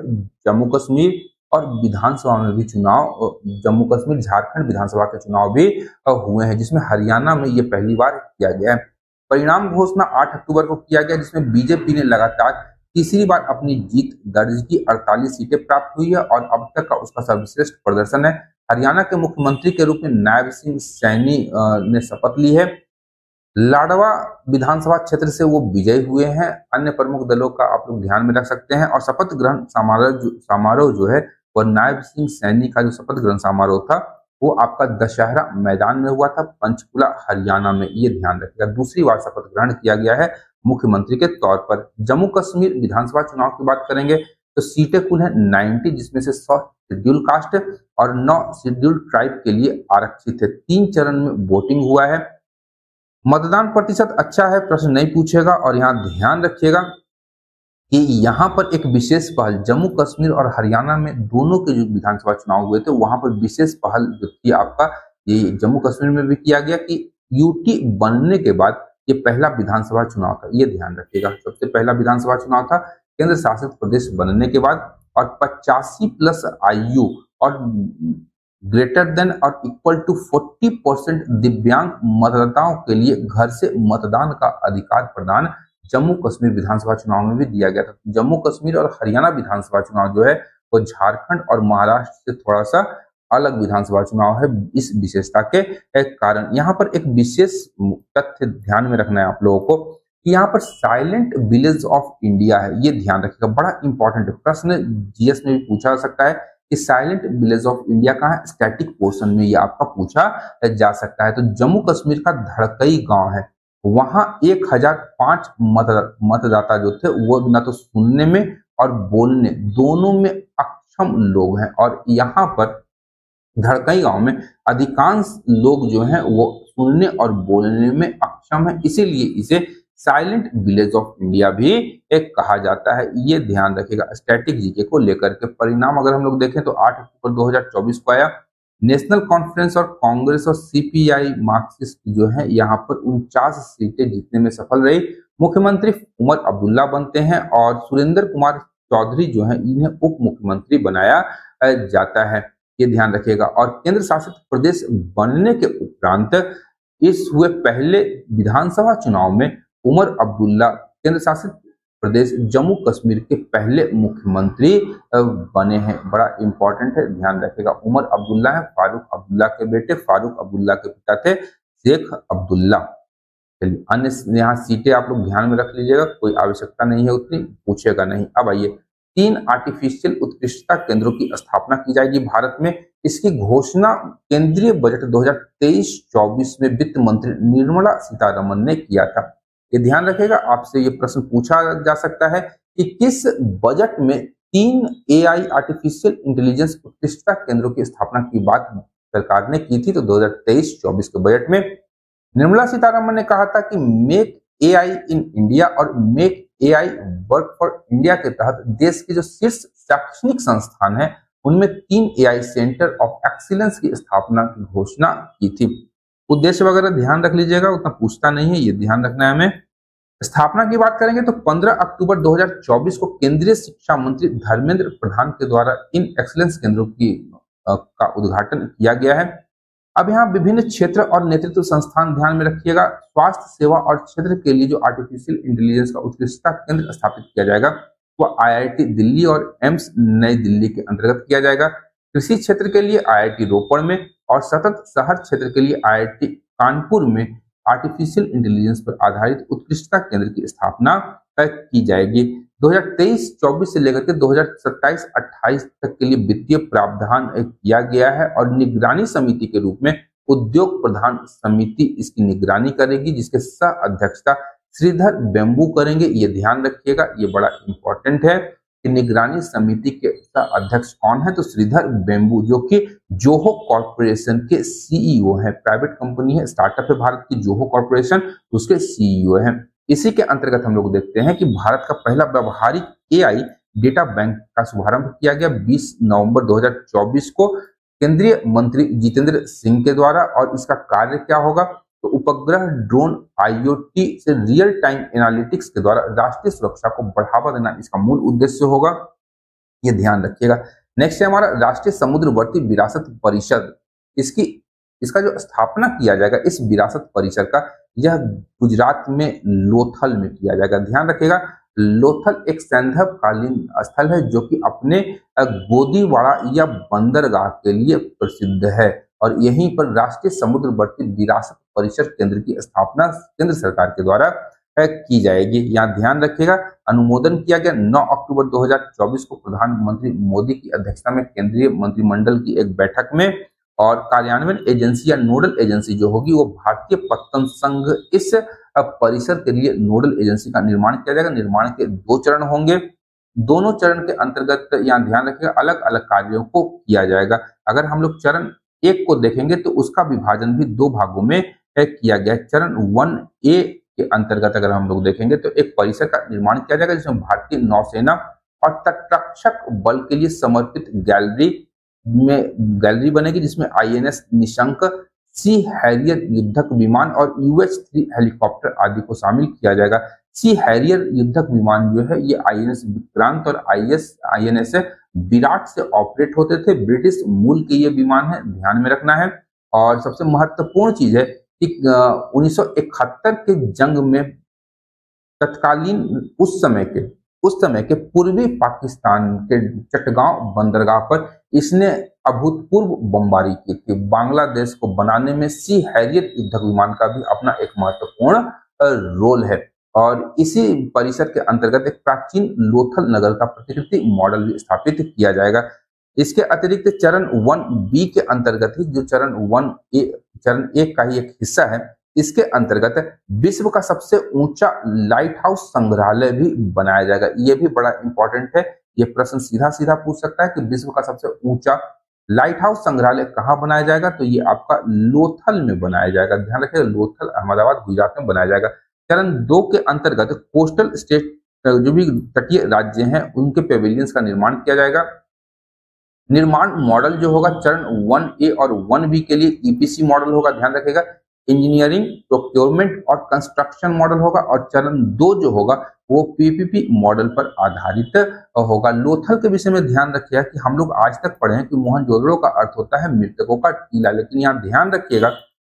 जम्मू कश्मीर और विधानसभा में भी चुनाव, जम्मू कश्मीर, झारखंड विधानसभा के चुनाव भी हुए हैं, जिसमें हरियाणा में ये पहली बार किया गया है। परिणाम घोषणा 8 अक्टूबर को किया गया, जिसमें बीजेपी ने लगातार तीसरी बार अपनी जीत दर्ज की, 48 सीटें प्राप्त हुई है और अब तक का उसका सर्वश्रेष्ठ प्रदर्शन है। हरियाणा के मुख्यमंत्री के रूप में नायब सिंह सैनी ने शपथ ली है। लाडवा विधानसभा क्षेत्र से वो विजयी हुए हैं। अन्य प्रमुख दलों का आप लोग ध्यान में रख सकते हैं। और शपथ ग्रहण समारोह जो है वह नायब सिंह सैनी का जो शपथ ग्रहण समारोह था वो आपका दशहरा मैदान में हुआ था, पंचकुला हरियाणा में, ये ध्यान रखिएगा। दूसरी बार शपथ ग्रहण किया गया है मुख्यमंत्री के तौर पर। जम्मू कश्मीर विधानसभा चुनाव की बात करेंगे तो सीटें कुल है 90, जिसमें से 100 शेड्यूल कास्ट और 9 शेड्यूल ट्राइब के लिए आरक्षित है। 3 चरण में वोटिंग हुआ है। मतदान प्रतिशत अच्छा है, प्रश्न नहीं पूछेगा। और यहाँ ध्यान रखिएगा कि यहाँ पर एक विशेष पहल, जम्मू कश्मीर और हरियाणा में दोनों के जो विधानसभा चुनाव हुए थे वहां पर विशेष पहल जो थी आपका, ये जम्मू कश्मीर में भी किया गया कि यूटी बनने के बाद ये पहला विधानसभा चुनाव था, ये ध्यान रखिएगा। सबसे पहला विधानसभा चुनाव था केंद्र शासित प्रदेश बनने के बाद, और 85+ आयु और ग्रेटर देन और इक्वल टू 40% दिव्यांग मतदाताओं के लिए घर से मतदान का अधिकार प्रदान जम्मू कश्मीर विधानसभा चुनाव में भी दिया गया था। जम्मू कश्मीर और हरियाणा विधानसभा चुनाव जो है वो झारखंड और महाराष्ट्र से थोड़ा सा अलग विधानसभा चुनाव है इस विशेषता के कारण। यहाँ पर एक विशेष तथ्य ध्यान में रखना है आप लोगों को कि यहाँ पर साइलेंट विलेज ऑफ इंडिया है, ये ध्यान रखिएगा। बड़ा इंपॉर्टेंट प्रश्न जीएस में भी पूछा जा सकता है कि साइलेंट विलेज ऑफ इंडिया कहाँ है, स्टैटिक पोर्शन में ये आपका पूछा जा सकता है। तो जम्मू कश्मीर का धड़कई गांव है, वहां 1005 मतदाता जो थे वो ना तो सुनने में और बोलने दोनों में अक्षम लोग हैं, और यहाँ पर धड़कई गांव में अधिकांश लोग जो हैं वो सुनने और बोलने में अक्षम है, इसीलिए इसे साइलेंट विलेज ऑफ इंडिया भी एक कहा जाता है। ये ध्यान रखिएगा स्टैटिक जीके को लेकर के। परिणाम अगर हम लोग देखें तो 8 अक्टूबर 2024 को आया। नेशनल कॉन्फ्रेंस और कांग्रेस और सीपीआई मार्क्सिस्ट जो है यहाँ पर 49 सीटें जीतने में सफल रही मुख्यमंत्री उमर अब्दुल्ला बनते हैं और सुरेंद्र कुमार चौधरी जो है इन्हें उप मुख्यमंत्री बनाया जाता है, ये ध्यान रखिएगा। और केंद्र शासित प्रदेश बनने के उपरांत इस हुए पहले विधानसभा चुनाव में उमर अब्दुल्ला केंद्र शासित प्रदेश जम्मू कश्मीर के पहले मुख्यमंत्री बने हैं। बड़ा इंपॉर्टेंट है, ध्यान रखिएगा। उमर अब्दुल्ला है फारूक अब्दुल्ला के बेटे, फारूक अब्दुल्ला के पिता थे शेख अब्दुल्ला। चलिए, अन्य यहाँ सीटें आप लोग ध्यान में रख लीजिएगा, कोई आवश्यकता नहीं है उतनी, पूछेगा नहीं। अब आइए, 3 आर्टिफिशियल उत्कृष्टता केंद्रों की स्थापना की जाएगी भारत में। इसकी घोषणा केंद्रीय बजट 2023-24 में वित्त मंत्री निर्मला सीतारमण ने किया था। ये ध्यान रखिएगा, आपसे ये प्रश्न पूछा जा सकता है कि किस बजट में 3 AI आर्टिफिशियल इंटेलिजेंस उत्कृष्टता केंद्रों की स्थापना की बात सरकार ने की थी। तो 2023-24 के बजट में निर्मला सीतारमण ने कहा था कि मेक AI इन इंडिया और make AI work for India के तहत देश के जो शीर्ष शैक्षणिक संस्थान है उनमें 3 AI सेंटर ऑफ एक्सीलेंस की स्थापना की घोषणा की थी। उद्देश्य वगैरह ध्यान रख लीजिएगा, उतना पूछता नहीं है, ये ध्यान रखना है हमें। स्थापना की बात करेंगे तो 15 अक्टूबर 2024 को केंद्रीय शिक्षा मंत्री धर्मेंद्र प्रधान के द्वारा इन एक्सीलेंस केंद्रों का उद्घाटन किया गया है। अब यहाँ विभिन्न क्षेत्र और नेतृत्व संस्थान ध्यान में रखिएगा। स्वास्थ्य सेवा और क्षेत्र के लिए जो आर्टिफिशियल इंटेलिजेंस का उत्कृष्टता केंद्र स्थापित किया जाएगा वह IIT दिल्ली और एम्स नई दिल्ली के अंतर्गत किया जाएगा। कृषि क्षेत्र के लिए IIT रोपड़ में और सतत शहर क्षेत्र के लिए IIT कानपुर में आर्टिफिशियल इंटेलिजेंस पर आधारित उत्कृष्टता केंद्र की स्थापना की जाएगी। 2023-24 से लेकर के 2027-28 तक के लिए वित्तीय प्रावधान किया गया है और निगरानी समिति के रूप में उद्योग प्रधान समिति इसकी निगरानी करेगी, जिसके सह अध्यक्षता श्रीधर बेम्बू करेंगे। ये ध्यान रखिएगा, ये बड़ा इंपॉर्टेंट है कि निगरानी समिति के सह अध्यक्ष कौन है, तो श्रीधर बेम्बू जो कि जोहो कॉर्पोरेशन के CEO है। प्राइवेट कंपनी है, स्टार्टअप है भारत की जोहो कॉर्पोरेशन, उसके CEO है। इसी के अंतर्गत हम लोग देखते हैं कि भारत का पहला व्यावहारिक AI डेटा बैंक का शुभारंभ किया गया 20 नवंबर 2024 को केंद्रीय मंत्री जितेंद्र सिंह के द्वारा। और इसका कार्य क्या होगा, तो उपग्रह, ड्रोन, IoT से रियल टाइम एनालिटिक्स के द्वारा राष्ट्रीय सुरक्षा को बढ़ावा देना इसका मूल उद्देश्य होगा, ये ध्यान रखिएगा। नेक्स्ट है हमारा राष्ट्रीय समुद्रवर्ती विरासत परिषद। इसका जो स्थापना किया जाएगा इस विरासत परिषद का, यह गुजरात में लोथल में किया जाएगा। ध्यान रखिएगा, लोथल एक सैंधवकालीन स्थल है जो कि अपने गोदीवाड़ा या बंदरगाह के लिए प्रसिद्ध है और यहीं पर राष्ट्रीय समुद्रवर्ती विरासत परिषद केंद्र की स्थापना केंद्र सरकार के द्वारा की जाएगी। यहाँ ध्यान रखिएगा, अनुमोदन किया गया 9 अक्टूबर 2024 को प्रधानमंत्री मोदी की अध्यक्षता में केंद्रीय मंत्रिमंडल की एक बैठक में। और कार्यान्वयन एजेंसी या नोडल एजेंसी जो होगी वो भारतीय पत्तन संघ इस परिसर के लिए नोडल एजेंसी का निर्माण किया जाएगा। निर्माण के 2 चरण होंगे, दोनों चरण के अंतर्गत यहाँ ध्यान रखिएगा अलग अलग कार्यों को किया जाएगा। अगर हम लोग चरण 1 को देखेंगे तो उसका विभाजन भी 2 भागों में किया गया है। चरण 1A के अंतर्गत अगर हम लोग देखेंगे तो एक परिसर का निर्माण किया जाएगा जिसमें भारतीय नौसेना और तटरक्षक बल के लिए समर्पित गैलरी बनेगी, जिसमें INS निशंक, सी हैरियर युद्धक विमान और UH-3 हेलीकॉप्टर आदि को शामिल किया जाएगा। सी हैरियर युद्धक विमान जो है ये INS विक्रांत और INS विराट से ऑपरेट होते थे, ब्रिटिश मूल के ये विमान है, ध्यान में रखना है। और सबसे महत्वपूर्ण चीज है कि 1971 के जंग में तत्कालीन उस समय के पूर्वी पाकिस्तान के चटगांव बंदरगाह पर इसने अभूतपूर्व बमबारी की थी। बांग्लादेश को बनाने में सी हैरियर युद्धक विमान का भी अपना एक महत्वपूर्ण रोल है। और इसी परिसर के अंतर्गत एक प्राचीन लोथल नगर का प्रतिकृति मॉडल भी स्थापित किया जाएगा। इसके अतिरिक्त चरण 1B के अंतर्गत ही जो चरण 1 का ही एक हिस्सा है, इसके अंतर्गत विश्व का सबसे ऊंचा लाइट हाउस संग्रहालय भी बनाया जाएगा। ये भी बड़ा इंपॉर्टेंट है, ये प्रश्न सीधा पूछ सकता है कि विश्व का सबसे ऊंचा लाइट हाउस संग्रहालय कहाँ बनाया जाएगा, तो ये आपका लोथल में बनाया जाएगा। ध्यान रखिएगा, लोथल अहमदाबाद गुजरात में बनाया जाएगा। चरण 2 के अंतर्गत कोस्टल स्टेट जो भी तटीय राज्य हैं उनके पेविलियंस का निर्माण किया जाएगा। निर्माण मॉडल जो होगा चरण 1A और 1B के लिए EPC मॉडल होगा। ध्यान रखिएगा, इंजीनियरिंग, प्रोक्योरमेंट और कंस्ट्रक्शन मॉडल होगा, और चरण 2 जो होगा वो पीपीपी मॉडल पर आधारित होगा। लोथल के विषय में ध्यान रखिएगा कि हम लोग आज तक पढ़े हैं कि मोहनजोदड़ो का अर्थ होता है मृतकों का टीला, लेकिन यहाँ ध्यान रखिएगा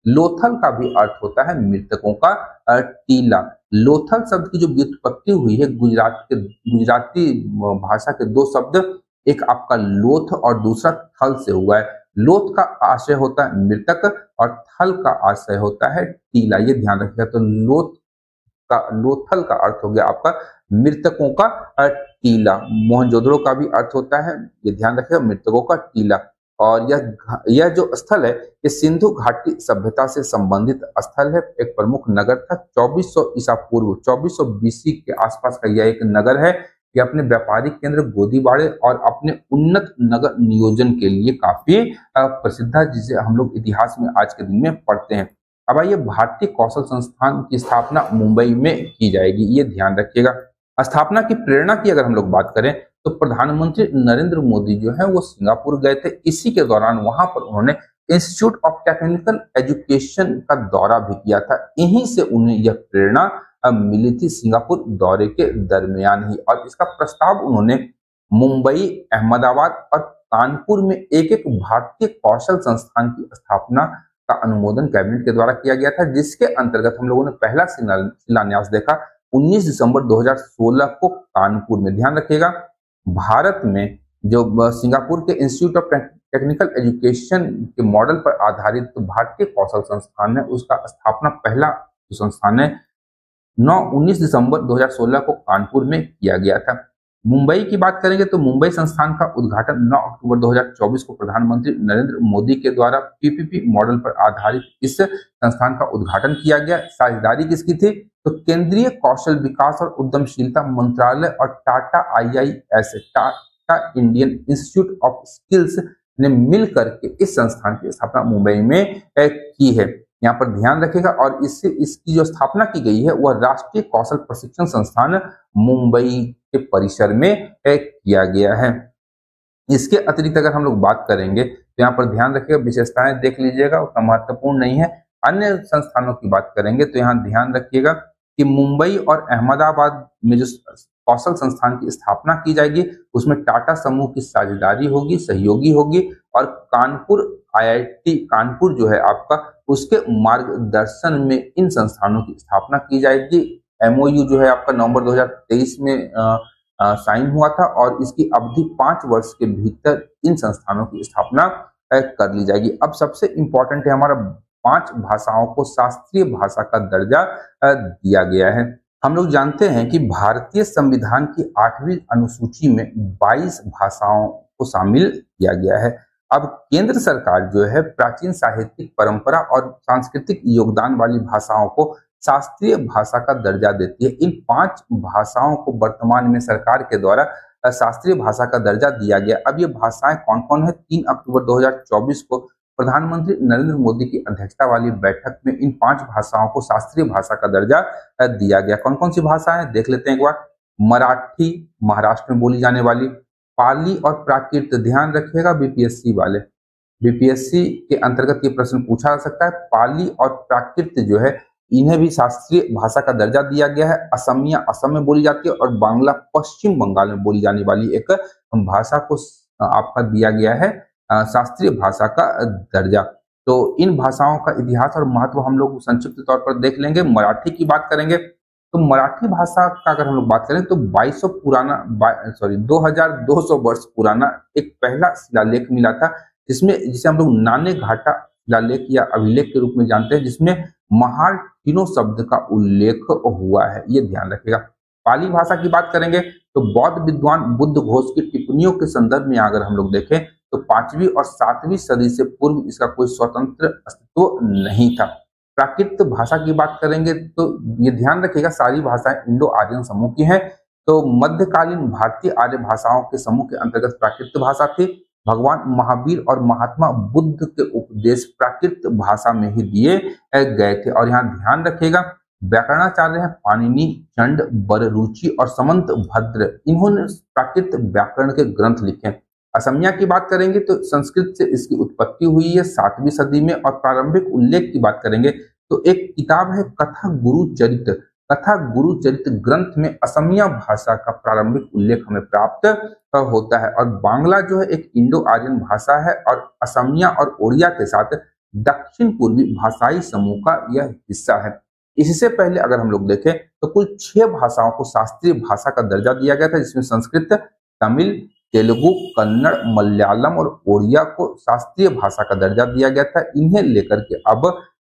लोथल का भी अर्थ होता है मृतकों का टीला। लोथल शब्द की जो व्युत्पत्ति हुई है गुजराती भाषा के दो शब्द, एक आपका लोथ और दूसरा थल से हुआ है। लोथ का आशय होता है मृतक और थल का आशय होता है टीला, ये ध्यान रखिएगा। तो लोथल का अर्थ हो गया आपका मृतकों का टीला। मोहनजोदड़ो का भी अर्थ होता है, ये ध्यान रखिएगा, मृतकों का टीला। और यह जो स्थल है ये सिंधु घाटी सभ्यता से संबंधित स्थल है। एक प्रमुख नगर था 2400 ईसा पूर्व 2400 बीसी के आसपास का यह एक नगर है। ये अपने व्यापारिक केंद्र गोदीबाड़े और अपने उन्नत नगर नियोजन के लिए काफी प्रसिद्ध है, जिसे हम लोग इतिहास में आज के दिन में पढ़ते हैं। अब आइए, भारतीय कौशल संस्थान की स्थापना मुंबई में की जाएगी, ये ध्यान रखिएगा। स्थापना की प्रेरणा की अगर हम लोग बात करें तो प्रधानमंत्री नरेंद्र मोदी जो है वो सिंगापुर गए थे। इसी के दौरान वहां पर उन्होंने इंस्टीट्यूट ऑफ टेक्निकल एजुकेशन का दौरा भी किया था। यहीं से उन्हें यह प्रेरणा मिली थी सिंगापुर दौरे के दरमियान ही, और इसका प्रस्ताव उन्होंने मुंबई, अहमदाबाद और कानपुर में एक एक भारतीय कौशल संस्थान की स्थापना का अनुमोदन कैबिनेट के द्वारा किया गया था, जिसके अंतर्गत हम लोगों ने पहला शिलान्यास देखा 19 दिसंबर 2016 को कानपुर में। ध्यान रखिएगा, भारत में जो सिंगापुर के इंस्टीट्यूट ऑफ टेक्निकल एजुकेशन के मॉडल पर आधारित भारतीय कौशल संस्थान है, उसका स्थापना पहला संस्थान है 19 दिसंबर 2016 को कानपुर में किया गया था। मुंबई की बात करेंगे तो मुंबई संस्थान का उद्घाटन 9 अक्टूबर 2024 को प्रधानमंत्री नरेंद्र मोदी के द्वारा पीपीपी मॉडल पर आधारित इस संस्थान का उद्घाटन किया गया। साझेदारी किसकी थी? तो केंद्रीय कौशल विकास और उद्यमशीलता मंत्रालय और Tata IIS, Tata Indian institute of skills ने मिल करके इस संस्थान की स्थापना मुंबई में की है। यहाँ पर ध्यान रखिएगा, और इसकी जो स्थापना की गई है वह राष्ट्रीय कौशल प्रशिक्षण संस्थान मुंबई के परिसर में किया गया है। इसके अतिरिक्त अगर हम लोग बात करेंगे तो यहाँ पर ध्यान रखिएगा, विशेषताएं देख लीजिएगा, उतना महत्वपूर्ण नहीं है। अन्य संस्थानों की बात करेंगे तो यहाँ ध्यान रखिएगा कि मुंबई और अहमदाबाद में जो कौशल संस्थान की स्थापना की जाएगी उसमें टाटा समूह की साझेदारी होगी, सहयोगी होगी, और कानपुर IIT कानपुर जो है आपका, उसके मार्गदर्शन में इन संस्थानों की स्थापना की जाएगी। MOU जो है आपका नवंबर 2023 में साइन हुआ था, और इसकी अवधि 5 वर्ष के भीतर इन संस्थानों की स्थापना कर ली जाएगी। अब सबसे इंपॉर्टेंट है, हमारा 5 भाषाओं को शास्त्रीय भाषा का दर्जा दिया गया है। हम लोग जानते हैं कि भारतीय संविधान की 8वीं अनुसूची में 22 भाषाओं को शामिल किया गया है। अब केंद्र सरकार जो है प्राचीन साहित्यिक परंपरा और सांस्कृतिक योगदान वाली भाषाओं को शास्त्रीय भाषा का दर्जा देती है। इन 5 भाषाओं को वर्तमान में सरकार के द्वारा शास्त्रीय भाषा का दर्जा दिया गया। अब ये भाषाएं कौन कौन है? 3 अक्टूबर 2024 को प्रधानमंत्री नरेंद्र मोदी की अध्यक्षता वाली बैठक में इन 5 भाषाओं को शास्त्रीय भाषा का दर्जा दिया गया। कौन कौन सी भाषाएं देख लेते हैं एक बार। मराठी, महाराष्ट्र में बोली जाने वाली, पाली और प्राकृत, ध्यान रखिएगा बीपीएससी वाले, बीपीएससी के अंतर्गत ये प्रश्न पूछा जा सकता है। पाली और प्राकृत जो है इन्हें भी शास्त्रीय भाषा का दर्जा दिया गया है। असमिया असम में बोली जाती है, और बांग्ला पश्चिम बंगाल में बोली जाने वाली एक भाषा को आपका दिया गया है शास्त्रीय भाषा का दर्जा। तो इन भाषाओं का इतिहास और महत्व हम लोग संक्षिप्त तौर पर देख लेंगे। मराठी की बात करेंगे तो मराठी भाषा का अगर हम लोग बात करें तो 2200 वर्ष पुराना एक पहला शिलालेख मिला था, जिसे हम लोग नाने घाटा शिलालेख या अभिलेख के रूप में जानते हैं, जिसमें महार तीनों शब्द का उल्लेख हुआ है, ये ध्यान रखिएगा। पाली भाषा की बात करेंगे तो बौद्ध विद्वान बुद्ध घोष की टिप्पणियों के संदर्भ में अगर हम लोग देखें तो 5वीं और 7वीं सदी से पूर्व इसका कोई स्वतंत्र अस्तित्व नहीं था। प्राकृत भाषा की बात करेंगे तो ये ध्यान रखिएगा, सारी भाषाएं इंडो आर्यन समूह की हैं। तो मध्यकालीन भारतीय आर्य भाषाओं के समूह के अंतर्गत प्राकृत भाषा थी। भगवान महावीर और महात्मा बुद्ध के उपदेश प्राकृत भाषा में ही दिए गए थे। और यहाँ ध्यान रखिएगा, व्याकरणाचार्य हैं पाणिनि, चंड, बररुचि और समंत भद्र, इन्होंने प्राकृत व्याकरण के ग्रंथ लिखे। असमिया की बात करेंगे तो संस्कृत से इसकी उत्पत्ति हुई है 7वीं सदी में, और प्रारंभिक उल्लेख की बात करेंगे तो एक किताब है कथा गुरुचरित। कथा गुरुचरित ग्रंथ में असमिया भाषा का प्रारंभिक उल्लेख हमें प्राप्त होता है। और बांग्ला जो है एक इंडो आर्यन भाषा है और असमिया और ओडिया के साथ दक्षिण पूर्वी भाषाई समूह का यह हिस्सा है। इससे पहले अगर हम लोग देखें तो कुल 6 भाषाओं को शास्त्रीय भाषा का दर्जा दिया गया था, जिसमें संस्कृत, तमिल, तेलुगु, कन्नड़, मलयालम और ओडिया को शास्त्रीय भाषा का दर्जा दिया गया था। इन्हें लेकर के अब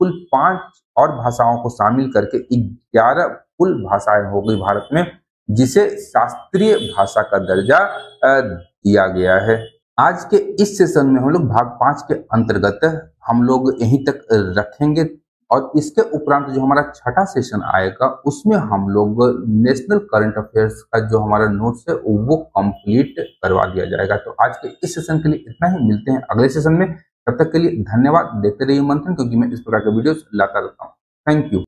कुल 5 और भाषाओं को शामिल करके 11 कुल भाषाएं हो गई भारत में, जिसे शास्त्रीय भाषा का दर्जा दिया गया है। आज के इस सेशन में हम लोग भाग 5 के अंतर्गत हम लोग यहीं तक रखेंगे और इसके उपरांत जो हमारा छठा सेशन आएगा उसमें हम लोग नेशनल करंट अफेयर्स का जो हमारा नोट्स है वो कंप्लीट करवा दिया जाएगा। तो आज के इस सेशन के लिए इतना ही, मिलते हैं अगले सेशन में। तब तक के लिए धन्यवाद। देखते रहिए मंथन, क्योंकि मैं इस प्रकार के वीडियोस लाता रहता हूँ। Thank you.